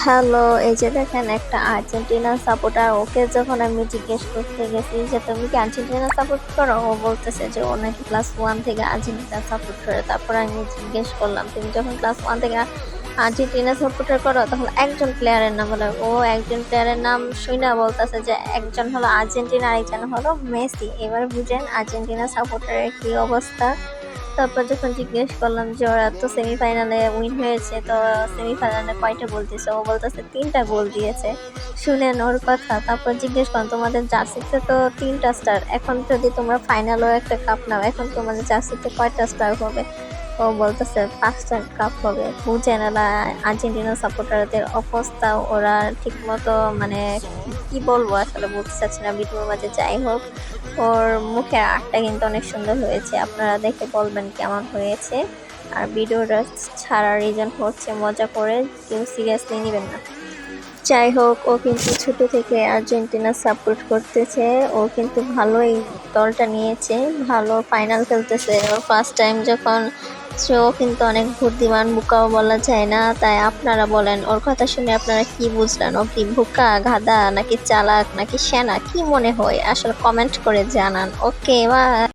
Hello, এই যে দেখেন একটা আর্জেন্টিনা সাপোর্টার, ওকে যখন আমি জিজ্ঞেস করতে গেছি যে তুমি কি আর্জেন্টিনা সাপোর্ট করো, ও বলতেছে যে ও নাকি ক্লাস 1 থেকে আর্জেন্টিনা সাপোর্ট করে। তারপর আমি জিজ্ঞেস করলাম তুমি যখন ক্লাস 1 থেকে আর্জেন্টিনা সাপোর্টার করো, তখন একজন প্লেয়ারের নাম বলে। ও একজন প্লেয়ারের নাম শুনে বলতেছে যে একজন হলো আর্জেন্টিনা আর একজন হলো মেসি। এবার বুঝেন আর্জেন্টিনা সাপোর্টারের কি অবস্থা। তারপর যখন জিজ্ঞেস করলাম যে ওরা তো সেমিফাইনালে উইন হয়েছে, তো সেমিফাইনালে কয়টা গোল দিয়েছে, ও বলতেছে 3টা গোল দিয়েছে। শুনেন ওর কথা। তারপর জিজ্ঞেস করলাম তোমাদের জার্সিতে তো 3টা স্টার, এখন যদি তোমরা ফাইনালও একটা কাপ নাও, এখন তোমাদের জার্সিতে কয়টা স্টার হবে? ও বলতেছে 5টা কাপ হবে। বুঝেন এরা আর্জেন্টিনা সাপোর্টারদের অবস্থা। ওরা ঠিক মতো মানে কি বলবো আসলে বলতে চাচ্ছি না ভিডিওর মাঝে। যাই হোক, ওর মুখের আর্টটা কিন্তু অনেক সুন্দর হয়েছে, আপনারা দেখে বলবেন কেমন হয়েছে। আর ভিডিওটা ছাড়ার রিজন হচ্ছে মজা করে, কেউ সিরিয়াসলি নেবেন না। যাই হোক, ও কিন্তু ছোট থেকে আর্জেন্টিনা সাপোর্ট করতেছে। ও কিন্তু ভালোই দলটা নিয়েছে, ভালো ফাইনাল খেলতেছে। ওর ফার্স্ট টাইম যখন, ও কিন্তু অনেক বুদ্ধিমান, বোকাও বলা যায় না। তাই আপনারা বলেন ওর কথা শুনে আপনারা কি বুঝলেন? ও কি বোকা, গাধা, নাকি চালাক, নাকি সেনা, কি মনে হয় আসলে কমেন্ট করে জানান। ওকে, বা